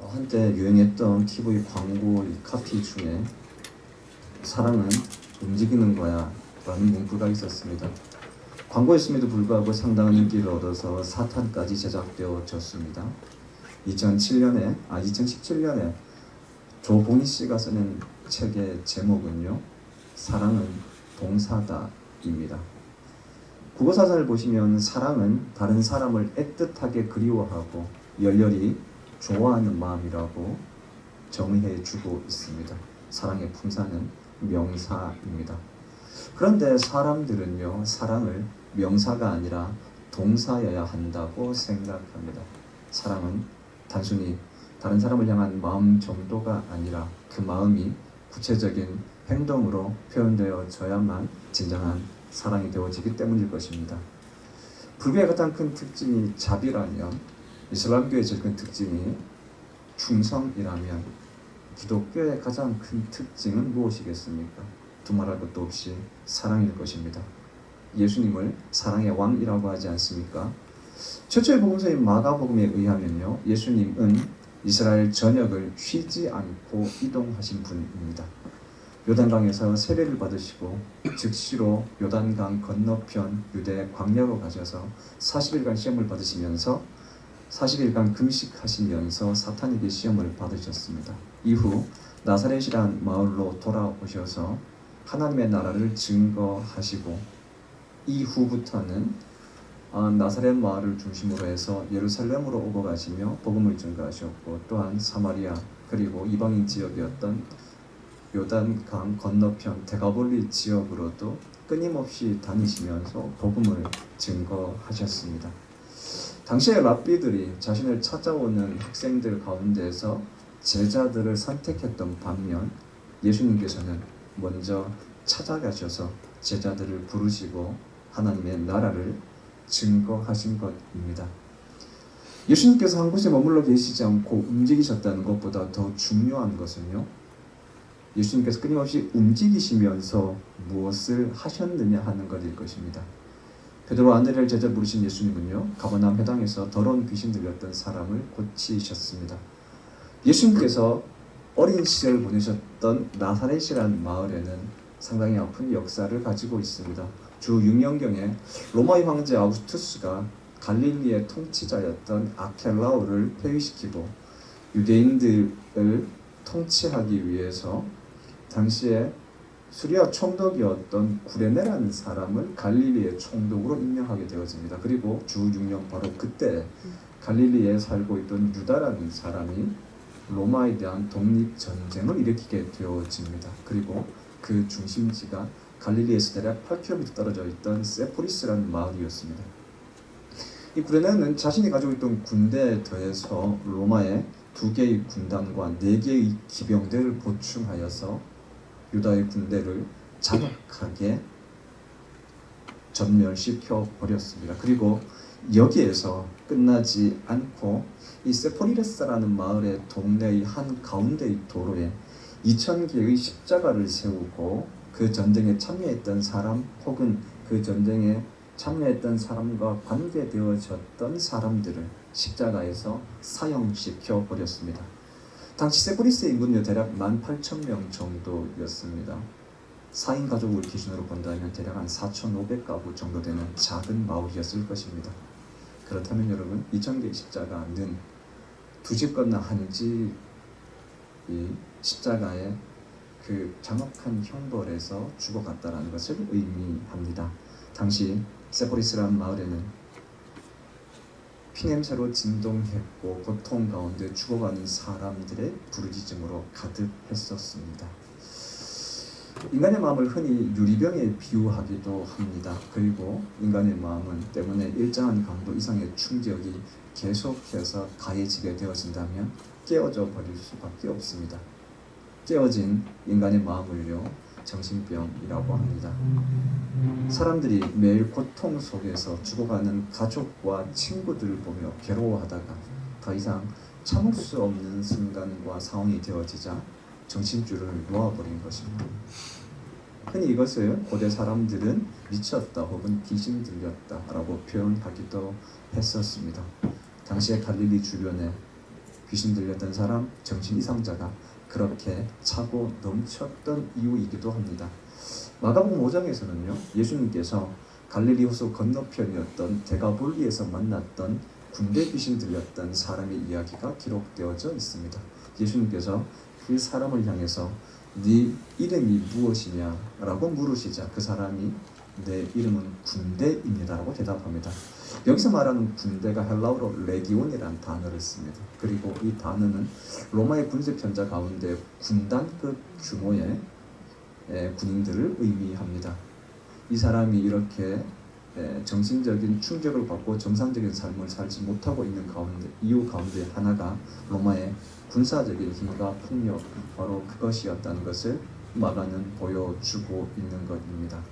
한때 유행했던 TV 광고 카피 중에 사랑은 움직이는 거야 라는 문구가 있었습니다. 광고였음에도 불구하고 상당한 인기를 얻어서 4탄까지 제작되어졌습니다. 2017년에 조봉희 씨가 쓰는 책의 제목은요, 사랑은 동사다입니다. 국어사전을 보시면 사랑은 다른 사람을 애틋하게 그리워하고 열렬히 좋아하는 마음이라고 정의해 주고 있습니다. 사랑의 품사는 명사입니다. 그런데 사람들은요, 사랑을 명사가 아니라 동사여야 한다고 생각합니다. 사랑은 단순히 다른 사람을 향한 마음 정도가 아니라 그 마음이 구체적인 행동으로 표현되어져야만 진정한 사랑이 되어지기 때문일 것입니다. 불교의 가장 큰 특징이 자비라면 이슬람교의 제일 큰 특징이 충성이라면 기독교의 가장 큰 특징은 무엇이겠습니까? 두말할 것도 없이 사랑일 것입니다. 예수님을 사랑의 왕이라고 하지 않습니까? 최초의 복음서인 마가복음에 의하면요, 예수님은 이스라엘 전역을 쉬지 않고 이동하신 분입니다. 요단강에서 세례를 받으시고 즉시로 요단강 건너편 유대 광야로 가셔서 40일간 시험을 받으시면서 40일간 금식하시면서 사탄에게 시험을 받으셨습니다. 이후 나사렛이란 마을로 돌아오셔서 하나님의 나라를 증거하시고 이후부터는 나사렛 마을을 중심으로 해서 예루살렘으로 오고 가시며 복음을 증거하셨고, 또한 사마리아 그리고 이방인 지역이었던 요단강 건너편 데가볼리 지역으로도 끊임없이 다니시면서 복음을 증거하셨습니다. 당시의 랍비들이 자신을 찾아오는 학생들 가운데서 제자들을 선택했던 반면 예수님께서는 먼저 찾아가셔서 제자들을 부르시고 하나님의 나라를 증거하신 것입니다. 예수님께서 한 곳에 머물러 계시지 않고 움직이셨다는 것보다 더 중요한 것은요, 예수님께서 끊임없이 움직이시면서 무엇을 하셨느냐 하는 것일 것입니다. 베드로 안드레를 제자 부르신 예수님은요, 가버나움 회당에서 더러운 귀신 들렸던 사람을 고치셨습니다. 예수님께서 어린 시절 보내셨던 나사렛이라는 마을에는 상당히 아픈 역사를 가지고 있습니다. 주 6년경에 로마의 황제 아우구스투스가 갈릴리의 통치자였던 아켈라오를 폐위시키고 유대인들을 통치하기 위해서 당시에 수리아 총독이었던 구레네라는 사람을 갈릴리의 총독으로 임명하게 되어집니다. 그리고 주 6년 바로 그때 갈릴리에 살고 있던 유다라는 사람이 로마에 대한 독립전쟁을 일으키게 되어집니다. 그리고 그 중심지가 갈릴리에서 대략 8km 떨어져 있던 세포리스라는 마을이었습니다. 이 구레네는 자신이 가지고 있던 군대에 더해서 로마의 2개의 군단과 4개의 기병대를 보충하여서 유다의 군대를 잔혹하게 전멸시켜 버렸습니다. 그리고 여기에서 끝나지 않고 이 세포리레스라는 마을의 동네의 한 가운데의 도로에 2000개의 십자가를 세우고 그 전쟁에 참여했던 사람 혹은 그 전쟁에 참여했던 사람과 관계되어졌던 사람들을 십자가에서 사형시켜 버렸습니다. 당시 세포리스의 인구는 대략 18,000명 정도였습니다. 4인 가족을 기준으로 본다면 대략 한 4,500가구 정도 되는 작은 마을이었을 것입니다. 그렇다면 여러분, 2000개의 십자가는 두 집 건너 한 집이 십자가에 그 잔혹한 형벌에서 죽어갔다라는 것을 의미합니다. 당시 세포리스라는 마을에는 피냄새로 진동했고 고통 가운데 죽어가는 사람들의 부르짖음으로 가득했었습니다. 인간의 마음을 흔히 유리병에 비유하기도 합니다. 그리고 인간의 마음은 때문에 일정한 강도 이상의 충격이 계속해서 가해지게 되어진다면 깨어져 버릴 수밖에 없습니다. 깨어진 인간의 마음을요, 정신병이라고 합니다. 사람들이 매일 고통 속에서 죽어가는 가족과 친구들을 보며 괴로워하다가 더 이상 참을 수 없는 순간과 상황이 되어지자 정신줄을 놓아버린 것입니다. 흔히 이것을 고대 사람들은 미쳤다 혹은 귀신 들렸다 라고 표현하기도 했었습니다. 당시에 갈릴리 주변에 귀신 들렸던 사람, 정신 이상자가 그렇게 차고 넘쳤던 이유이기도 합니다. 마가복음 5장에서는요, 예수님께서 갈릴리 호수 건너편이었던 데가볼리에서 만났던 군대 귀신 들렸던 사람의 이야기가 기록되어져 있습니다. 예수님께서 그 사람을 향해서 네 이름이 무엇이냐 라고 물으시자 그 사람이 내 이름은 군대입니다 라고 대답합니다. 여기서 말하는 군대가 헬라어로 레기온이라는 단어를 씁니다. 그리고 이 단어는 로마의 군세 편자 가운데 군단급 규모의 군인들을 의미합니다. 이 사람이 이렇게 정신적인 충격을 받고 정상적인 삶을 살지 못하고 있는 이유 가운데 하나가 로마의 군사적인 힘과 폭력, 바로 그것이었다는 것을 마가는 보여주고 있는 것입니다.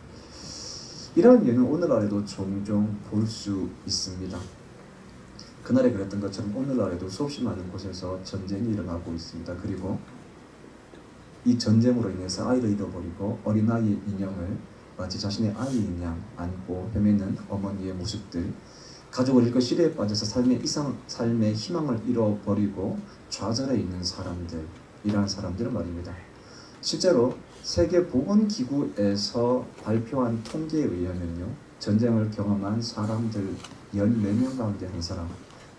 이러한 예는 오늘날에도 종종 볼 수 있습니다. 그날에 그랬던 것처럼 오늘날에도 수없이 많은 곳에서 전쟁이 일어나고 있습니다. 그리고 이 전쟁으로 인해서 아이를 잃어버리고 어린아이의 인형을 마치 자신의 아이인 양 안고 헤매는 어머니의 모습들, 가족을 잃고 시대에 빠져서 삶의 희망을 잃어버리고 좌절해 있는 사람들, 이러한 사람들 말입니다. 실제로 세계보건기구에서 발표한 통계에 의하면요, 전쟁을 경험한 사람들 14명 가운데 한 사람,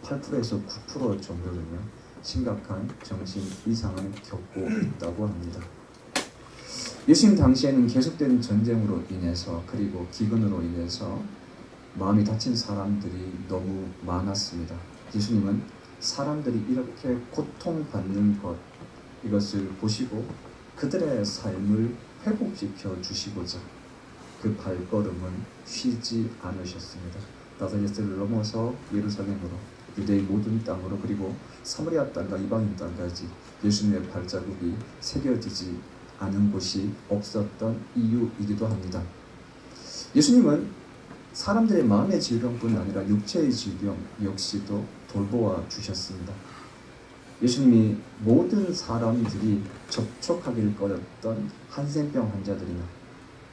8%에서 9% 정도는요, 심각한 정신 이상을 겪고 있다고 합니다. 예수님 당시에는 계속된 전쟁으로 인해서 그리고 기근으로 인해서 마음이 다친 사람들이 너무 많았습니다. 예수님은 사람들이 이렇게 고통받는 것, 이것을 보시고 그들의 삶을 회복시켜 주시고자 그 발걸음은 쉬지 않으셨습니다. 나사렛을 넘어서 예루살렘으로, 유대의 모든 땅으로, 그리고 사마리아 땅과 이방인 땅까지 예수님의 발자국이 새겨지지 않은 곳이 없었던 이유이기도 합니다. 예수님은 사람들의 마음의 질병뿐 아니라 육체의 질병 역시도 돌보아 주셨습니다. 예수님이 모든 사람들이 접촉하기를 꺼렸던 한센병 환자들이나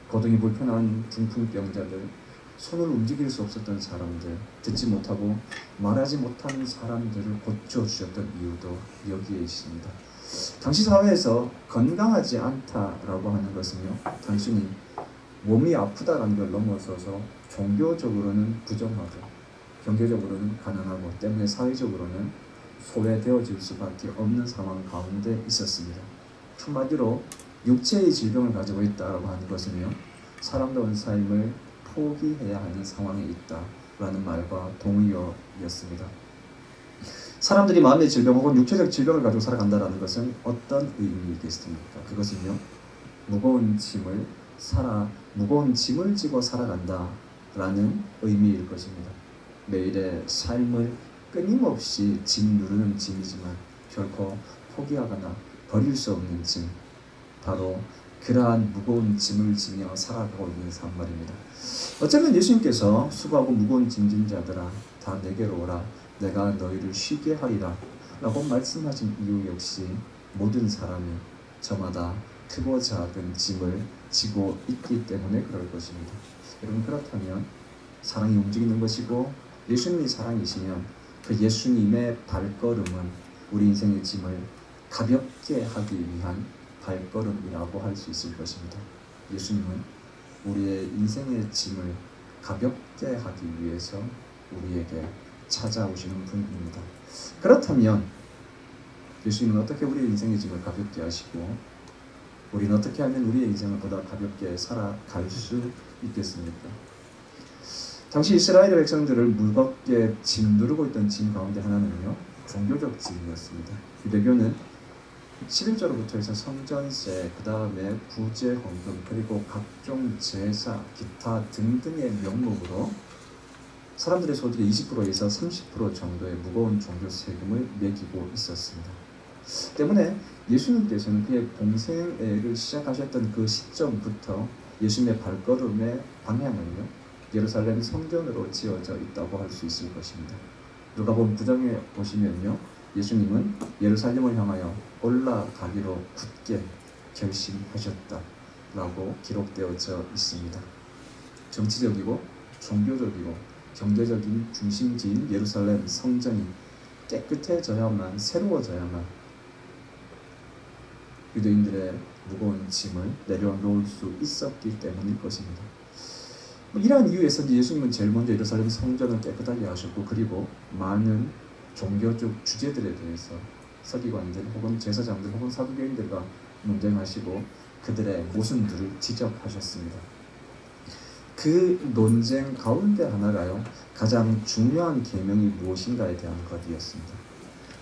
거동이 불편한 중풍병자들, 손을 움직일 수 없었던 사람들, 듣지 못하고 말하지 못하는 사람들을 고쳐주셨던 이유도 여기에 있습니다. 당시 사회에서 건강하지 않다라고 하는 것은요, 단순히 몸이 아프다라는 걸 넘어서서 종교적으로는 부정하고 경제적으로는 가난하고 때문에 사회적으로는 소외되어질 수밖에 없는 상황 가운데 있었습니다. 한마디로 육체의 질병을 가지고 있다라고 하는 것은요, 사람다운 삶을 포기해야 하는 상황에 있다라는 말과 동의어였습니다. 사람들이 마음의 질병 혹은 육체적 질병을 가지고 살아간다는 것은 어떤 의미이겠습니까? 그것은요, 무거운 짐을 지고 살아간다라는 의미일 것입니다. 매일의 삶을 끊임없이 짐 누르는 짐이지만 결코 포기하거나 버릴 수 없는 짐, 바로 그러한 무거운 짐을 지며 살아가고 있는 삶 말입니다. 어쩌면 예수님께서 수고하고 무거운 짐진 자들아 다 내게로 오라, 내가 너희를 쉬게 하리라 라고 말씀하신 이유 역시 모든 사람이 저마다 크고 작은 짐을 지고 있기 때문에 그럴 것입니다. 여러분, 그렇다면 사랑이 움직이는 것이고 예수님이 사랑이시면 그 예수님의 발걸음은 우리 인생의 짐을 가볍게 하기 위한 발걸음이라고 할 수 있을 것입니다. 예수님은 우리의 인생의 짐을 가볍게 하기 위해서 우리에게 찾아오시는 분입니다. 그렇다면 예수님은 어떻게 우리의 인생의 짐을 가볍게 하시고 우리는 어떻게 하면 우리의 인생을 보다 가볍게 살아갈 수 있겠습니까? 당시 이스라엘 백성들을 무겁게 짓누르고 있던 짐 가운데 하나는요, 종교적 짐이었습니다. 유대교는 11조로부터 해서 성전세, 그 다음에 구제, 헌금, 그리고 각종 제사, 기타 등등의 명목으로 사람들의 소득의 20%에서 30% 정도의 무거운 종교 세금을 매기고 있었습니다. 때문에 예수님께서는 그의 공생애를 시작하셨던 그 시점부터 예수님의 발걸음의 방향은요, 예루살렘 성전으로 지어져 있다고 할 수 있을 것입니다. 누가복음 9장에 보시면요, 예수님은 예루살렘을 향하여 올라가기로 굳게 결심하셨다라고 기록되어져 있습니다. 정치적이고 종교적이고 경제적인 중심지인 예루살렘 성전이 깨끗해져야만, 새로워져야만 유대인들의 무거운 짐을 내려놓을 수 있었기 때문일 것입니다. 이러한 이유에서 예수님은 제일 먼저 예루살렘 성전을 깨끗하게 하셨고, 그리고 많은 종교적 주제들에 대해서 서기관들 혹은 제사장들 혹은 사두개인들과 논쟁하시고 그들의 모순들을 지적하셨습니다. 그 논쟁 가운데 하나가요, 가장 중요한 계명이 무엇인가에 대한 것이었습니다.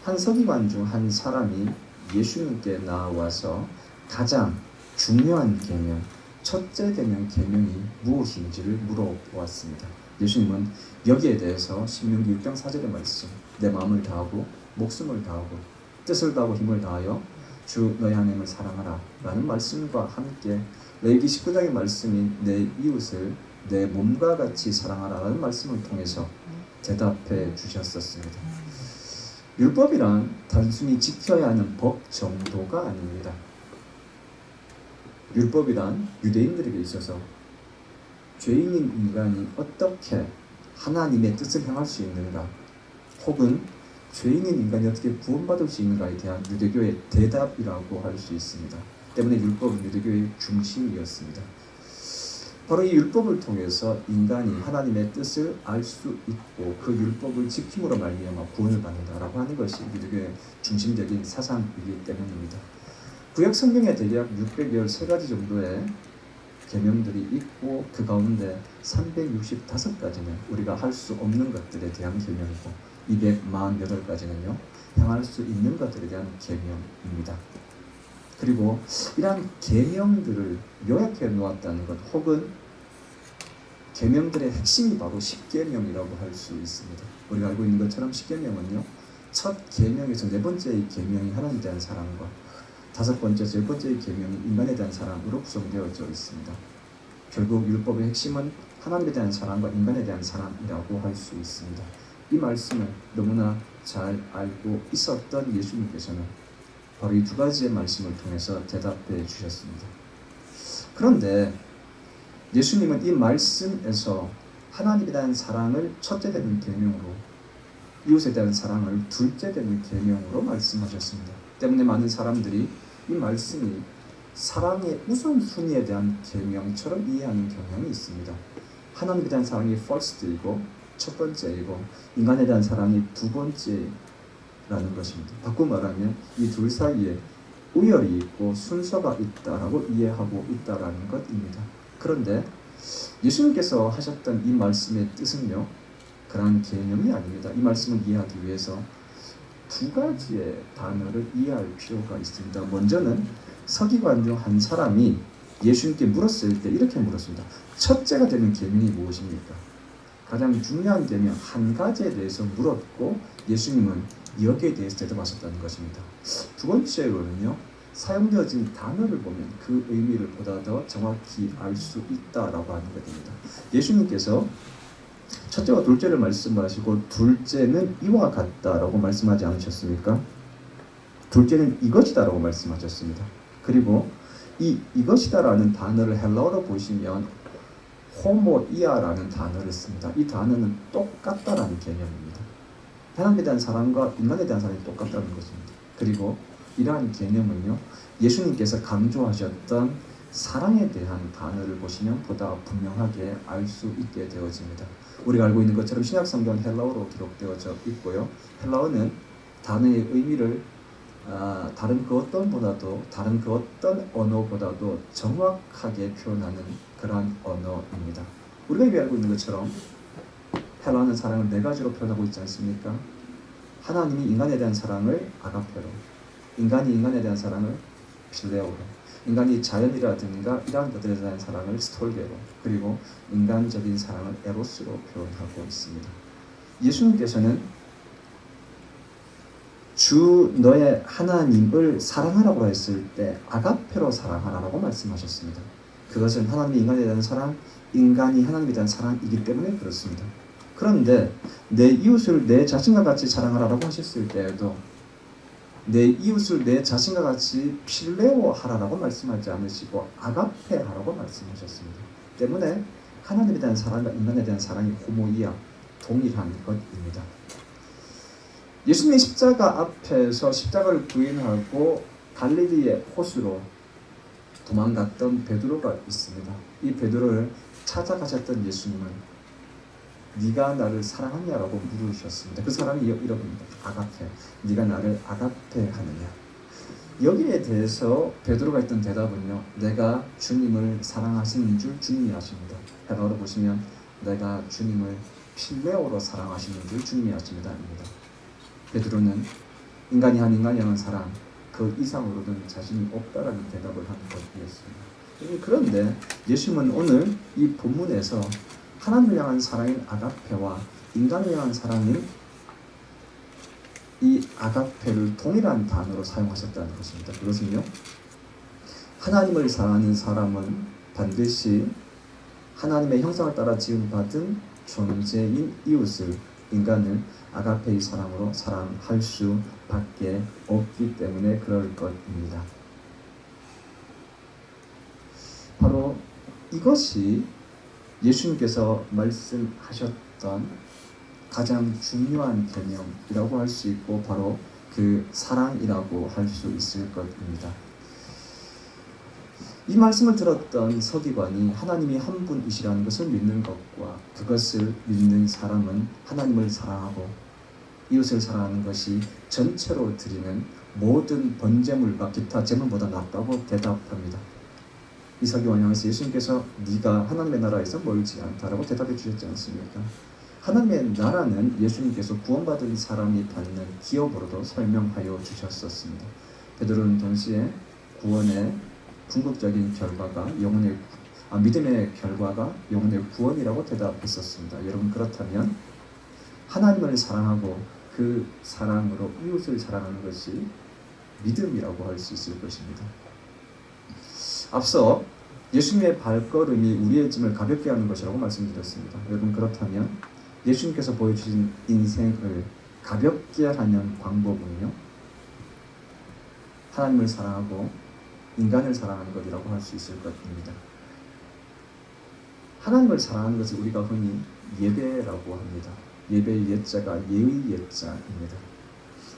한 서기관 중 한 사람이 예수님께 나와서 가장 중요한 계명, 첫째 되는 계명이 무엇인지를 물어보았습니다. 예수님은 여기에 대해서 신명기 6장 4절의 말씀, 내 마음을 다하고 목숨을 다하고 뜻을 다하고 힘을 다하여 주 너의 하나님을 사랑하라 라는 말씀과 함께 레위기 19장의 말씀인 내 이웃을 내 몸과 같이 사랑하라 라는 말씀을 통해서 대답해 주셨었습니다. 율법이란 단순히 지켜야 하는 법 정도가 아닙니다. 율법이란 유대인들에게 있어서 죄인인 인간이 어떻게 하나님의 뜻을 행할 수 있는가, 혹은 죄인인 인간이 어떻게 구원받을 수 있는가에 대한 유대교의 대답이라고 할 수 있습니다. 때문에 율법은 유대교의 중심이었습니다. 바로 이 율법을 통해서 인간이 하나님의 뜻을 알 수 있고 그 율법을 지킴으로 말미암아 구원을 받는다라고 하는 것이 유대교의 중심적인 사상이기 때문입니다. 구약 성경에 대략 613가지 정도의 계명들이 있고 그 가운데 365가지는 우리가 할 수 없는 것들에 대한 계명이고 248가지는요 행할 수 있는 것들에 대한 계명입니다. 그리고 이러한 계명들을 요약해 놓았다는 것, 혹은 계명들의 핵심이 바로 십계명이라고 할 수 있습니다. 우리가 알고 있는 것처럼 십계명은요, 첫 계명에서 네 번째의 계명이 하나님에 대한 사랑과 다섯 번째, 세 번째의 계명이 인간에 대한 사랑으로 구성되어져 있습니다. 결국 율법의 핵심은 하나님에 대한 사랑과 인간에 대한 사랑이라고 할 수 있습니다. 이 말씀을 너무나 잘 알고 있었던 예수님께서는 바로 이 두 가지의 말씀을 통해서 대답해 주셨습니다. 그런데 예수님은 이 말씀에서 하나님에 대한 사랑을 첫째 되는 계명으로, 이웃에 대한 사랑을 둘째 되는 계명으로 말씀하셨습니다. 때문에 많은 사람들이 이 말씀이 사랑의 우선순위에 대한 계명처럼 이해하는 경향이 있습니다. 하나님에 대한 사랑이 first이고 첫 번째이고 인간에 대한 사랑이 두 번째라는 것입니다. 바꿔 말하면 이 둘 사이에 우열이 있고 순서가 있다라고 이해하고 있다라는 것입니다. 그런데 예수님께서 하셨던 이 말씀의 뜻은요, 그러한 개념이 아닙니다. 이 말씀을 이해하기 위해서 두 가지의 단어를 이해할 필요가 있습니다. 먼저는 서기관 중 한 사람이 예수님께 물었을 때 이렇게 물었습니다. 첫째가 되는 계명이 무엇입니까? 가장 중요한 계명 한 가지에 대해서 물었고 예수님은 여기에 대해서 대답하셨다는 것입니다. 두 번째로는요, 사용되어진 단어를 보면 그 의미를 보다 더 정확히 알 수 있다라고 하는 것입니다. 예수님께서 첫째와 둘째를 말씀하시고 둘째는 이와 같다라고 말씀하지 않으셨습니까? 둘째는 이것이다라고 말씀하셨습니다. 그리고 이것이다라는 단어를 헬라어로 보시면 호모이아라는 단어를 씁니다. 이 단어는 똑같다라는 개념입니다. 하나님에 대한 사랑과 인간에 대한 사랑이 똑같다는 것입니다. 그리고 이러한 개념은요, 예수님께서 강조하셨던 사랑에 대한 단어를 보시면 보다 분명하게 알 수 있게 되어집니다. 우리가 알고 있는 것처럼 신약 성경 헬라어로 기록되어져 있고요. 헬라어는 단어의 의미를 다른 그 어떤 언어보다도 정확하게 표현하는 그러한 언어입니다. 우리가 이미 알고 있는 것처럼 헬라어는 사랑을 네 가지로 표현하고 있지 않습니까? 하나님이 인간에 대한 사랑을 아가페로, 인간이 인간에 대한 사랑을 필레오로, 인간이 자연이라든가 이러한 것들에 대한 사랑을 스톨게로, 그리고 인간적인 사랑을 에로스로 표현하고 있습니다. 예수님께서는 주 너의 하나님을 사랑하라고 했을 때 아가페로 사랑하라고 말씀하셨습니다. 그것은 하나님이 인간에 대한 사랑, 인간이 하나님에 대한 사랑이기 때문에 그렇습니다. 그런데 내 이웃을 내 자신과 같이 사랑하라고 하셨을 때에도 내 이웃을 내 자신과 같이 필레오 하라라고 말씀하지 않으시고 아가페 하라고 말씀하셨습니다. 때문에 하나님에 대한 사랑과 인간에 대한 사랑이 호모이아, 동일한 것입니다. 예수님의 십자가 앞에서 십자가를 부인하고 갈릴리의 호수로 도망갔던 베드로가 있습니다. 이 베드로를 찾아가셨던 예수님은 네가 나를 사랑하냐라고 물으셨습니다. 그 사람이 이럽니다. 아가페. 네가 나를 아가페 하느냐. 여기에 대해서 베드로가 했던 대답은요. 내가 주님을 사랑하시는 줄 주님이 아십니다. 해석으로 보시면 내가 주님을 필레오로 사랑하시는 줄 주님이 아십니다. 입니다. 베드로는 인간이 한 사랑 그 이상으로는 자신이 없다라는 대답을 한 것이었습니다. 그런데 예수님은 오늘 이 본문에서 하나님을 향한 사랑인 아가페와 인간을 향한 사랑인 이 아가페를 동일한 단어로 사용하셨다는 것입니다. 그것은요, 하나님을 사랑하는 사람은 반드시 하나님의 형상을 따라 지음받은 존재인 이웃을, 인간을 아가페의 사랑으로 사랑할 수밖에 없기 때문에 그럴 것입니다. 바로 이것이 예수님께서 말씀하셨던 가장 중요한 개념이라고 할 수 있고 바로 그 사랑이라고 할 수 있을 것입니다. 이 말씀을 들었던 서기관이 하나님이 한 분이시라는 것을 믿는 것과 그것을 믿는 사람은 하나님을 사랑하고 이웃을 사랑하는 것이 전체로 드리는 모든 번제물과 기타 제물보다 낫다고 대답합니다. 이 서기관을 향해서 예수님께서 네가 하나님의 나라에서 멀지 않다라고 대답해 주셨지 않습니까? 하나님의 나라는 예수님께서 구원받은 사람이 받는 기업으로도 설명하여 주셨었습니다. 베드로는 동시에 구원의 궁극적인 결과가 믿음의 결과가 영혼의 구원이라고 대답했었습니다. 여러분, 그렇다면 하나님을 사랑하고 그 사랑으로 이웃을 사랑하는 것이 믿음이라고 할 수 있을 것입니다. 앞서 예수님의 발걸음이 우리의 짐을 가볍게 하는 것이라고 말씀드렸습니다. 여러분, 그렇다면 예수님께서 보여주신 인생을 가볍게 하는 방법은요, 하나님을 사랑하고 인간을 사랑하는 것이라고 할 수 있을 것입니다. 하나님을 사랑하는 것을 우리가 흔히 예배라고 합니다. 예배의 예자가 예의 예자입니다.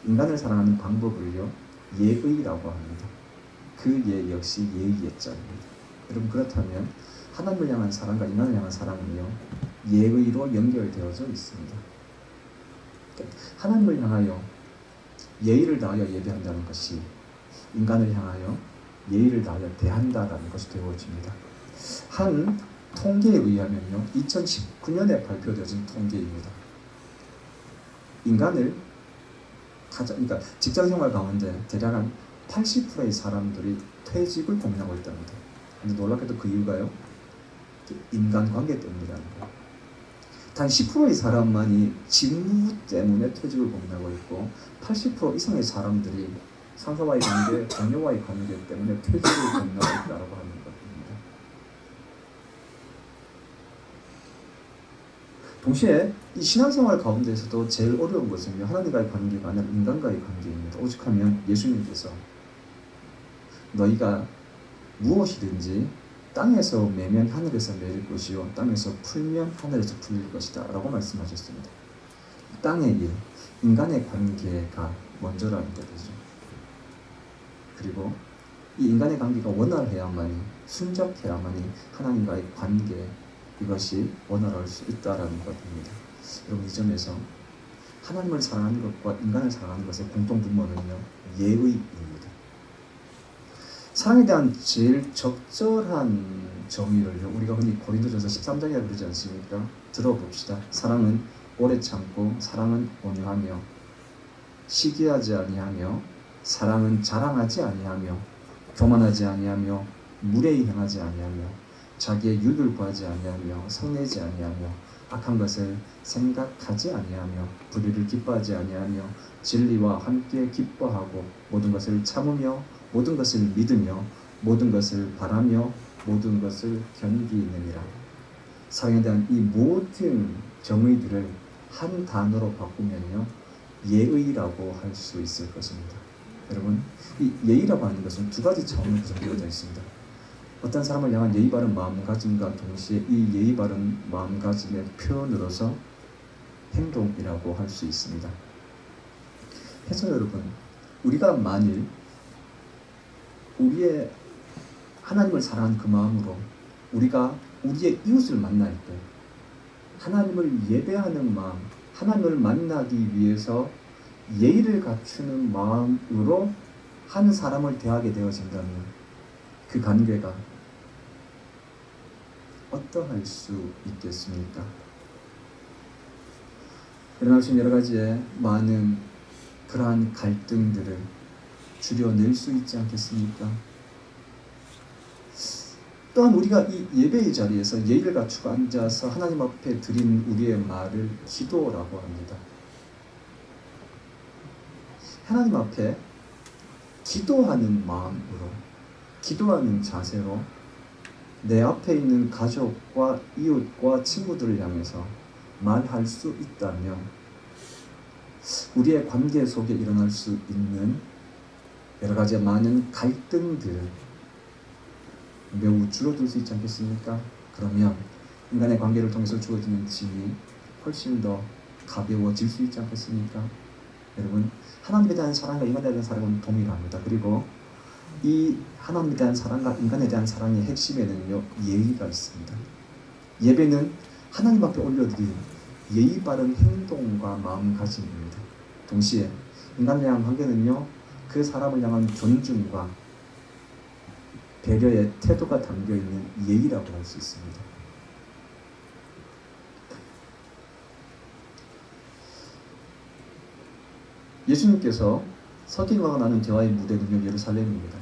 인간을 사랑하는 방법을요, 예의라고 합니다. 그 예 역시 예의 예자입니다. 여러분, 그렇다면 하나님을 향한 사랑과 인간을 향한 사랑은요, 예의로 연결되어져 있습니다. 하나님을 향하여 예의를 다하여 예배한다는 것이 인간을 향하여 예의를 다하여 대한다라는 것이 되어집니다. 한 통계에 의하면요, 2019년에 발표되어진 통계입니다. 인간을 그러니까 직장생활 가운데 대략 한 80%의 사람들이 퇴직을 고민하고 있답니다. 근데 놀랍게도 그 이유가요, 인간관계 때문이라는 거예요. 단 10%의 사람만이 직무 때문에 퇴직을 고민하고 있고 80% 이상의 사람들이 상사와의 관계, 동료와의 관계 때문에 퇴직을 고민하고 있다고 하는 것입니다. 동시에 이 신앙생활 가운데서도 제일 어려운 것은요, 하나님과의 관계가 아니라 인간과의 관계입니다. 오직하면 예수님께서 너희가 무엇이든지 땅에서 매면 하늘에서 매일 것이요 땅에서 풀면 하늘에서 풀릴 것이다 라고 말씀하셨습니다. 땅의 일, 인간의 관계가 먼저라는 것이죠. 그리고 이 인간의 관계가 원활해야만이, 순적해야만이 하나님과의 관계, 이것이 원활할 수 있다는 것입니다. 여러분, 이 점에서 하나님을 사랑하는 것과 인간을 사랑하는 것의 공통분모는요, 예의입니다. 사랑에 대한 제일 적절한 정의를 우리가 흔히 고린도전서 13장이라고 그러지 않습니까? 들어봅시다. 사랑은 오래 참고, 사랑은 온유하며, 시기하지 아니하며, 사랑은 자랑하지 아니하며, 교만하지 아니하며, 무례히 행하지 아니하며, 자기의 유익을 구하지 아니하며, 성내지 아니하며, 악한 것을 생각하지 아니하며, 불의를 기뻐하지 아니하며, 진리와 함께 기뻐하고, 모든 것을 참으며, 모든 것을 믿으며, 모든 것을 바라며, 모든 것을 견디느니라. 사랑에 대한 이 모든 정의들을 한 단어로 바꾸면요, 예의라고 할 수 있을 것입니다. 여러분, 이 예의라고 하는 것은 두 가지 차원으로 구성되어져 있습니다. 어떤 사람을 향한 예의 바른 마음가짐과 동시에 이 예의 바른 마음가짐의 표현으로서 행동이라고 할 수 있습니다. 해서 여러분, 우리가 만일 우리의 하나님을 사랑하는 그 마음으로 우리가 우리의 이웃을 만날 때 하나님을 예배하는 마음, 하나님을 만나기 위해서 예의를 갖추는 마음으로 한 사람을 대하게 되어진다면 그 관계가 어떠할 수 있겠습니까? 일어날 수 있는 여러 가지의 많은 그러한 갈등들을 줄여낼 수 있지 않겠습니까? 또한 우리가 이 예배의 자리에서 예의를 갖추고 앉아서 하나님 앞에 드린 우리의 말을 기도라고 합니다. 하나님 앞에 기도하는 마음으로, 기도하는 자세로 내 앞에 있는 가족과 이웃과 친구들을 향해서 말할 수 있다면 우리의 관계 속에 일어날 수 있는 여러 가지 많은 갈등들을 매우 줄어들 수 있지 않겠습니까? 그러면 인간의 관계를 통해서 주어지는 짐이 훨씬 더 가벼워질 수 있지 않겠습니까? 여러분, 하나님에 대한 사랑과 인간에 대한 사랑은 동일합니다. 그리고 이 하나님에 대한 사랑과 인간에 대한 사랑의 핵심에는요, 예의가 있습니다. 예배는 하나님 앞에 올려드린 예의 바른 행동과 마음가짐입니다. 동시에 인간에 대한 관계는요, 그 사람을 향한 존중과 배려의 태도가 담겨있는 예의라고 할 수 있습니다. 예수님께서 서기관과 나눈 대화의 무대는요, 예루살렘입니다.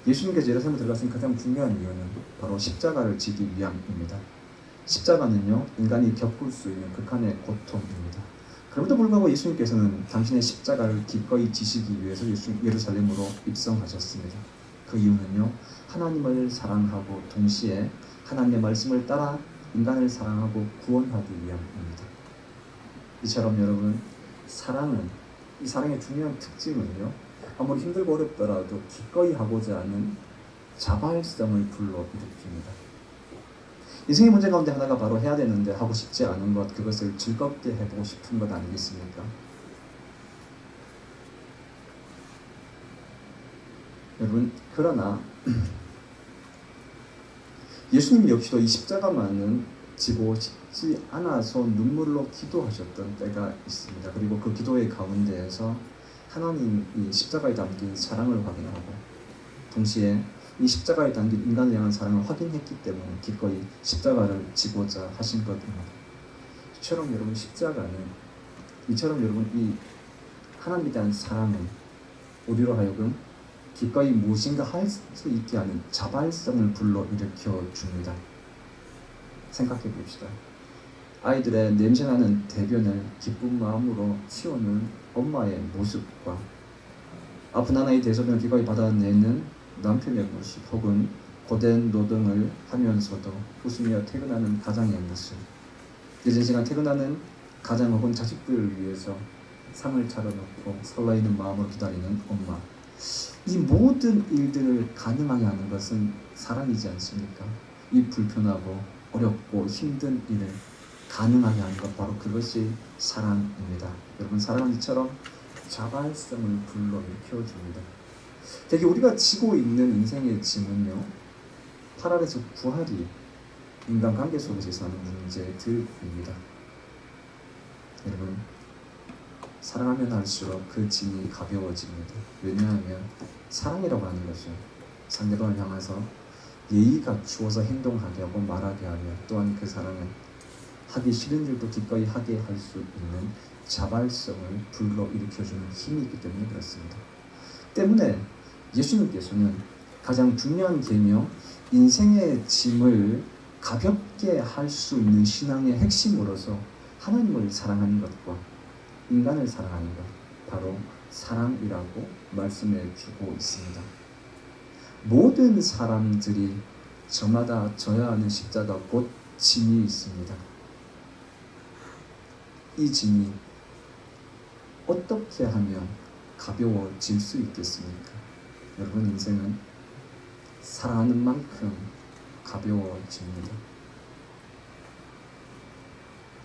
예수님께서 예루살렘에 들어가신 가장 중요한 이유는 바로 십자가를 지기 위함입니다. 십자가는요, 인간이 겪을 수 있는 극한의 고통입니다. 그럼에도 불구하고 예수님께서는 당신의 십자가를 기꺼이 지시기 위해서 예루살렘으로 입성하셨습니다. 그 이유는요, 하나님을 사랑하고 동시에 하나님의 말씀을 따라 인간을 사랑하고 구원하기 위함입니다. 이처럼 여러분, 이 사랑의 중요한 특징은요, 아무리 힘들고 어렵더라도 기꺼이 하고자 하는 자발성을 불러일으킵니다. 인생의 문제 가운데 하나가 바로 해야 되는데 하고 싶지 않은 것, 그것을 즐겁게 해보고 싶은 것 아니겠습니까? 여러분, 그러나 예수님 역시도 이 십자가만은 지고 싶지 않아서 눈물로 기도하셨던 때가 있습니다. 그리고 그 기도의 가운데에서 하나님이 십자가에 담긴 사랑을 확인하고 동시에 이 십자가에 담긴 인간을 향한 사랑을 확인했기 때문에 기꺼이 십자가를 지고자 하신 것입니다. 이처럼 여러분, 이 하나님에 대한 사랑은 우리로 하여금 기꺼이 무엇인가 할 수 있게 하는 자발성을 불러일으켜 줍니다. 생각해 봅시다. 아이들의 냄새나는 대변을 기쁜 마음으로 치우는 엄마의 모습과 아픈 아이의 대소변을 기꺼이 받아내는 남편의 모습, 혹은 고된 노동을 하면서도 웃으며 퇴근하는 가장의 모습, 늦은 시간 퇴근하는 가장 혹은 자식들을 위해서 상을 차려놓고 설레이는 마음으로 기다리는 엄마, 이 모든 일들을 가능하게 하는 것은 사랑이지 않습니까? 이 불편하고 어렵고 힘든 일을 가능하게 하는 것, 바로 그것이 사랑입니다. 여러분, 사랑은 이처럼 자발성을 불러일으켜줍니다. 되게 우리가 지고 있는 인생의 짐은요, 8알에서 9알이 인간관계 속에서 사는 문제들입니다. 여러분, 사랑하면 할수록 그 짐이 가벼워집니다. 왜냐하면 사랑이라고 하는 것은 상대방을 향해서 예의 갖추어서 행동하게 하고 말하게 하며, 또한 그 사랑은 하기 싫은 일도 기꺼이 하게 할 수 있는 자발성을 불러일으켜주는 힘이 있기 때문에 그렇습니다. 때문에 예수님께서는 가장 중요한 계명, 인생의 짐을 가볍게 할 수 있는 신앙의 핵심으로서 하나님을 사랑하는 것과 인간을 사랑하는 것, 바로 사랑이라고 말씀해 주고 있습니다. 모든 사람들이 저마다 져야 하는 십자가, 곧 짐이 있습니다. 이 짐이 어떻게 하면 가벼워질 수 있겠습니까? 여러분, 인생은 사랑하는 만큼 가벼워집니다.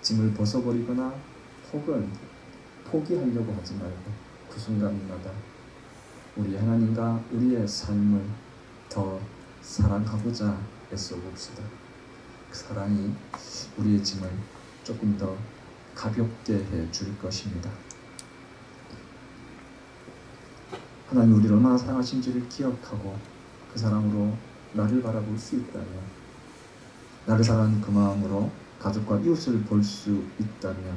짐을 벗어버리거나 혹은 포기하려고 하지 말고 그 순간마다 우리 하나님과 우리의 삶을 더 사랑하고자 애써봅시다. 그 사랑이 우리의 짐을 조금 더 가볍게 해줄 것입니다. 하나님 우리를 얼마나 사랑하신지를 기억하고 그 사랑으로 나를 바라볼 수 있다면, 나를 사랑하는 그 마음으로 가족과 이웃을 볼 수 있다면,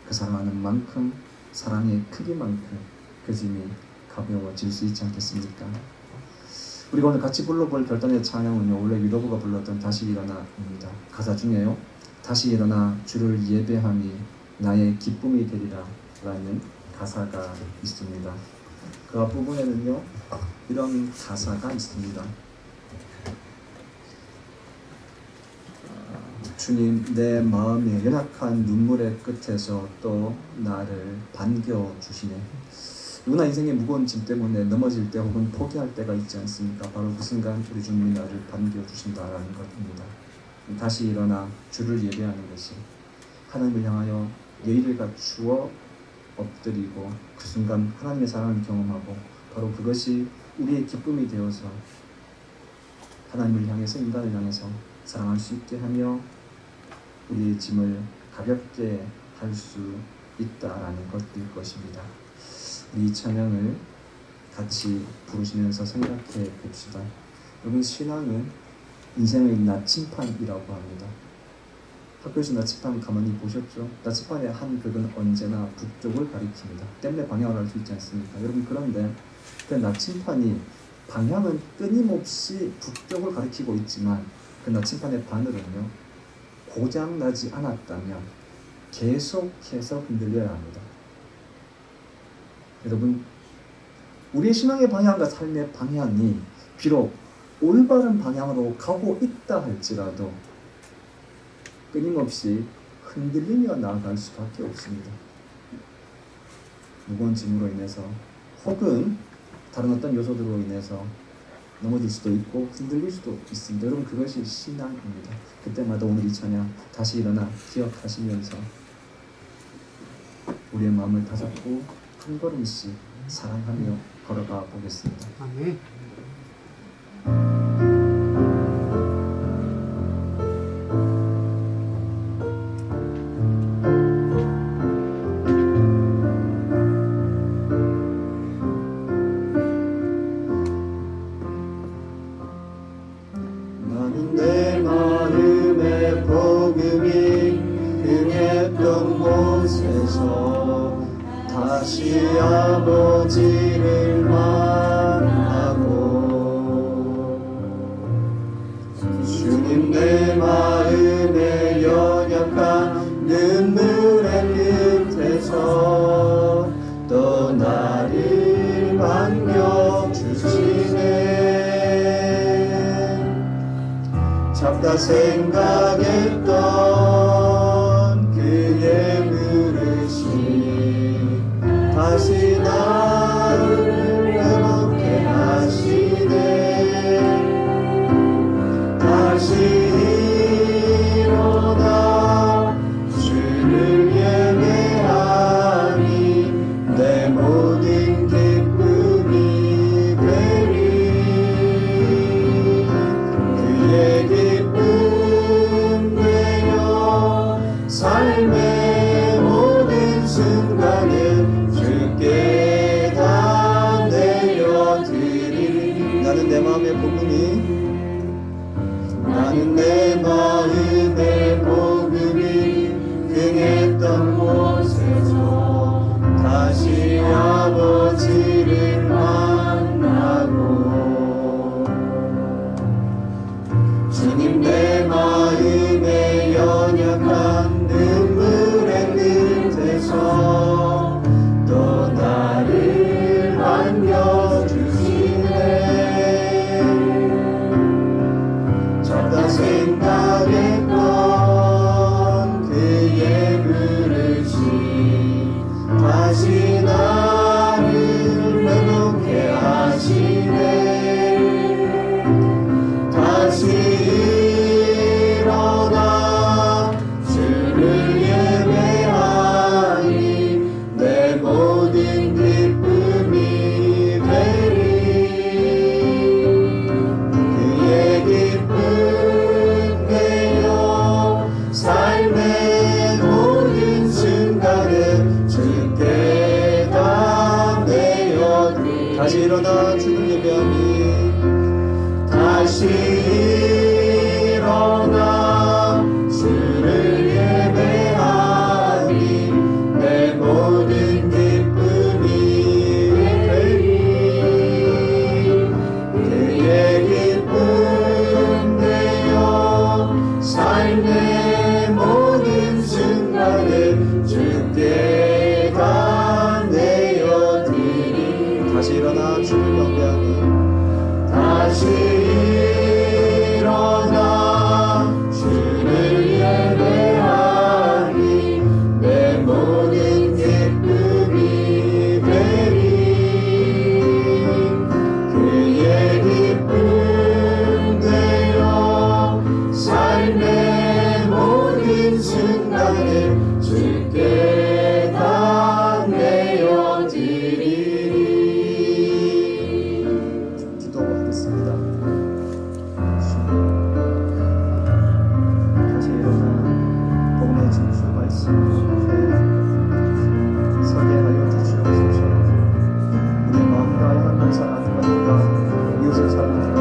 그 사랑하는 만큼 사랑의 크기만큼 그 짐이 가벼워질 수 있지 않겠습니까? 우리가 오늘 같이 불러볼 결단의 찬양은요, 원래 위로부가 불렀던 다시 일어나입니다. 가사 중에요, 다시 일어나 주를 예배함이 나의 기쁨이 되리라 라는 가사가 있습니다. 그 앞부분에는요, 이런 가사가 있습니다. 주님, 내 마음의 연약한 눈물의 끝에서 또 나를 반겨주시네. 누구나 인생의 무거운 짐 때문에 넘어질 때 혹은 포기할 때가 있지 않습니까? 바로 그 순간 우리 주님이 나를 반겨주신다라는 것입니다. 다시 일어나 주를 예배하는 것이 하나님을 향하여 예의를 갖추어 엎드리고 그 순간 하나님의 사랑을 경험하고 바로 그것이 우리의 기쁨이 되어서 하나님을 향해서 인간을 향해서 사랑할 수 있게 하며 우리의 짐을 가볍게 할 수 있다라는 것일 것입니다. 이 찬양을 같이 부르시면서 생각해 봅시다. 여러분, 신앙은 인생의 나침판이라고 합니다. 학교에서 나침판 가만히 보셨죠? 나침판의 한 극은 언제나 북쪽을 가리킵니다. 때문에 방향을 알 수 있지 않습니까? 여러분, 그런데 그 나침판이 방향은 끊임없이 북쪽을 가리키고 있지만 그 나침판의 바늘은요, 고장나지 않았다면 계속해서 흔들려야 합니다. 여러분, 우리의 신앙의 방향과 삶의 방향이 비록 올바른 방향으로 가고 있다 할지라도 끊임없이 흔들리며 나아갈 수밖에 없습니다. 무거운 짐으로 인해서 혹은 다른 어떤 요소들로 인해서 넘어질 수도 있고 흔들릴 수도 있습니다. 여러분, 그것이 신앙입니다. 그때마다 오늘 이 찬양 다시 일어나 기억하시면서 우리의 마음을 다잡고 한 걸음씩 사랑하며 걸어가 보겠습니다. 아멘. 나는 내 마음의 복음이 흥했던 곳에서 다시 아버지를 만나고 주님, 내 마음의 연약한 눈물의 끝에서 또 나를 반겨주시네. 잡다 생각했던 그의 그릇이 다시 나를 회복해 하시네. 다시 일어나 주를 예배하니 내 모든 기쁨이 되리. 그의 기쁨 되며 삶의 모든 순간을 주께 일어나 주를 예배하니 다시 일어나 주를 예배하니 내 모든 기쁨이 되리 그의 기쁨 되어 삶의 모든 순간을 주께 다 내어드리 다시 일어나 주를 경배하니 다시 일어나 주를 예배하니 내 모든 기쁨이 되리 그의 기쁨 되어 삶의 모든 순간을 주께 다 내어드리리. 기도하겠습니다. 다시 일어나 복음의 진주 말씀 앞에 서게 하여 주시옵소서. 우리의 마음과 하나님을 사랑하는 것과 이웃을 사랑하는 것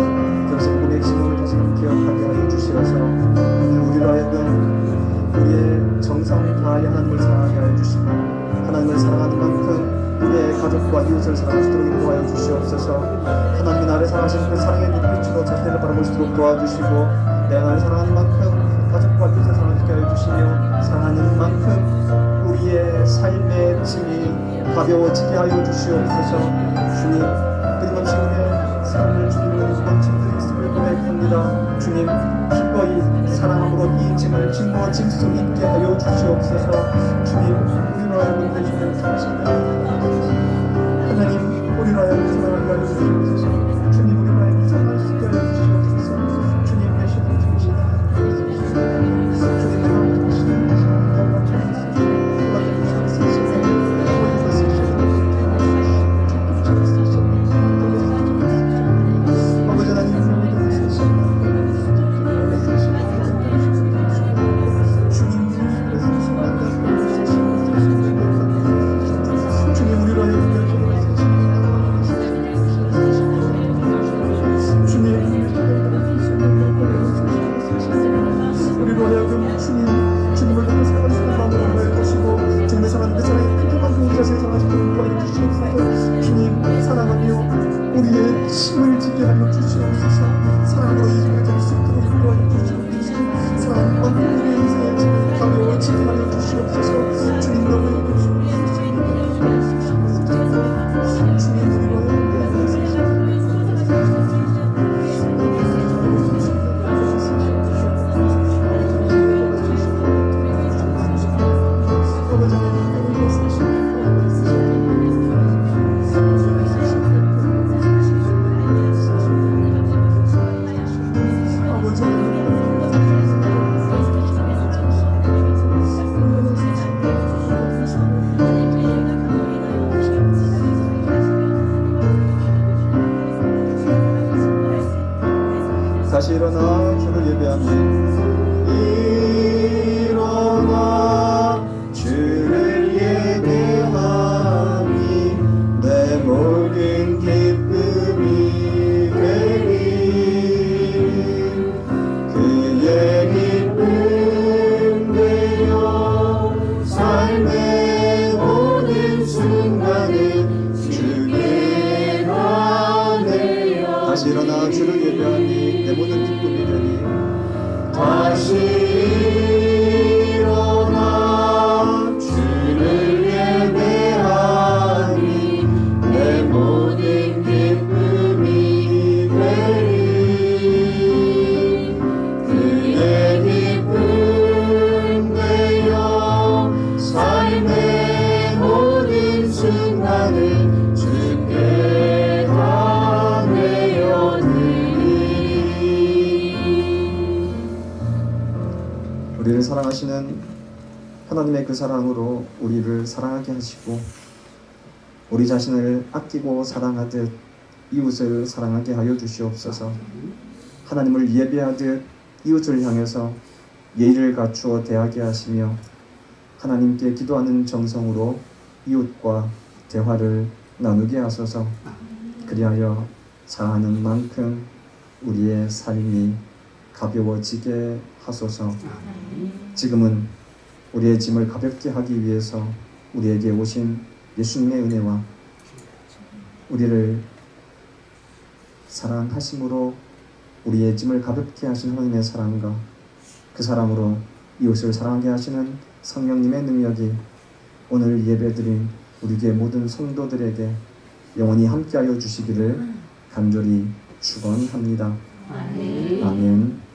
그래서 복음의 핵심을 다시금 기억하게 하여 주시어서 우리로 하여금 우리의 정성을 다하여 하나님을 사랑하게 하여 주시고 하나님을 사랑하는 만큼 우리의 가족과 이웃을 사랑할 수 있도록 인도하여 주시옵소서. 하나님이 나를 사랑하시는 그 사랑의 눈빛으로 자신을 바라볼 수 있도록 도와주시고 내가 나를 사랑하는 만큼 가족과 이웃을 사랑하게 하여 주시며 사랑하는 만큼 우리의 삶의 짐이 가벼워지게 하여 주시옵소서. 주님 끊임없이 우리의 삶을 주님으로 무거운 있음을 고백합니다. 주님 기꺼이 사랑함으로 이 짐을 짊어질 수 있게 하여 주시옵소서. 주님 우리로 하여금 주님을 사랑하시는 하나님 우리로 하여금 사랑하게 하여 주시옵소서. 주님 우리로 하여금 사랑하시게 하여 주시옵소서. 주님 되시는 주시는 주님 아버지 하나님 주님 우리로 하여금 우리로 하여금 주님을 보고 사랑하시는 마음으로 보여주시고 주님을 사랑하는 그 사랑이 크게 만든 우리 자신을 사랑하시도록 보여주시옵소서. 주님 사랑하며 우리의 힘을 지게 하여 주시옵소서. 사랑으로 이 힘을 드릴 수 있도록 인도하여 주시옵소서. 사랑과 우리의 인생의 힘을 가벼워지게 하여 주시옵소서. 주님 너무 주시옵소서. 주님 우리로 하여금 다시 일어나 주를 예배하니 일어나 주를 예배하니 내 모든 기쁨이 되리 그의 기쁨 되어 삶의 모든 순간을 주께 다 내어 다시 일어나 주를 예배하니 내 모든 기쁨이 되니 다시 일어나 주를 예배하니 내 모든 기쁨이 되리 그의 기쁨 되어 삶의 모든 순간을 주께 다 내어드리리. 우리를 사랑하시는 하나님의 그 사랑으로 우리를 사랑하게 하시고 우리 자신을 아끼고 사랑하듯 이웃을 사랑하게 하여 주시옵소서. 하나님을 예배하듯 이웃을 향해서 예의를 갖추어 대하게 하시며 하나님께 기도하는 정성으로 이웃과 대화를 나누게 하소서. 그리하여 사랑하는 만큼 우리의 삶이 가벼워지게 하소서. 지금은 우리의 짐을 가볍게 하기 위해서 우리에게 오신 예수님의 은혜와 우리를 사랑하심으로 우리의 짐을 가볍게 하신 하나님의 사랑과 그 사랑으로 이웃을 사랑하게 하시는 성령님의 능력이 오늘 예배드린 우리 교회 모든 성도들에게 영원히 함께하여 주시기를 간절히 축원합니다. 아멘.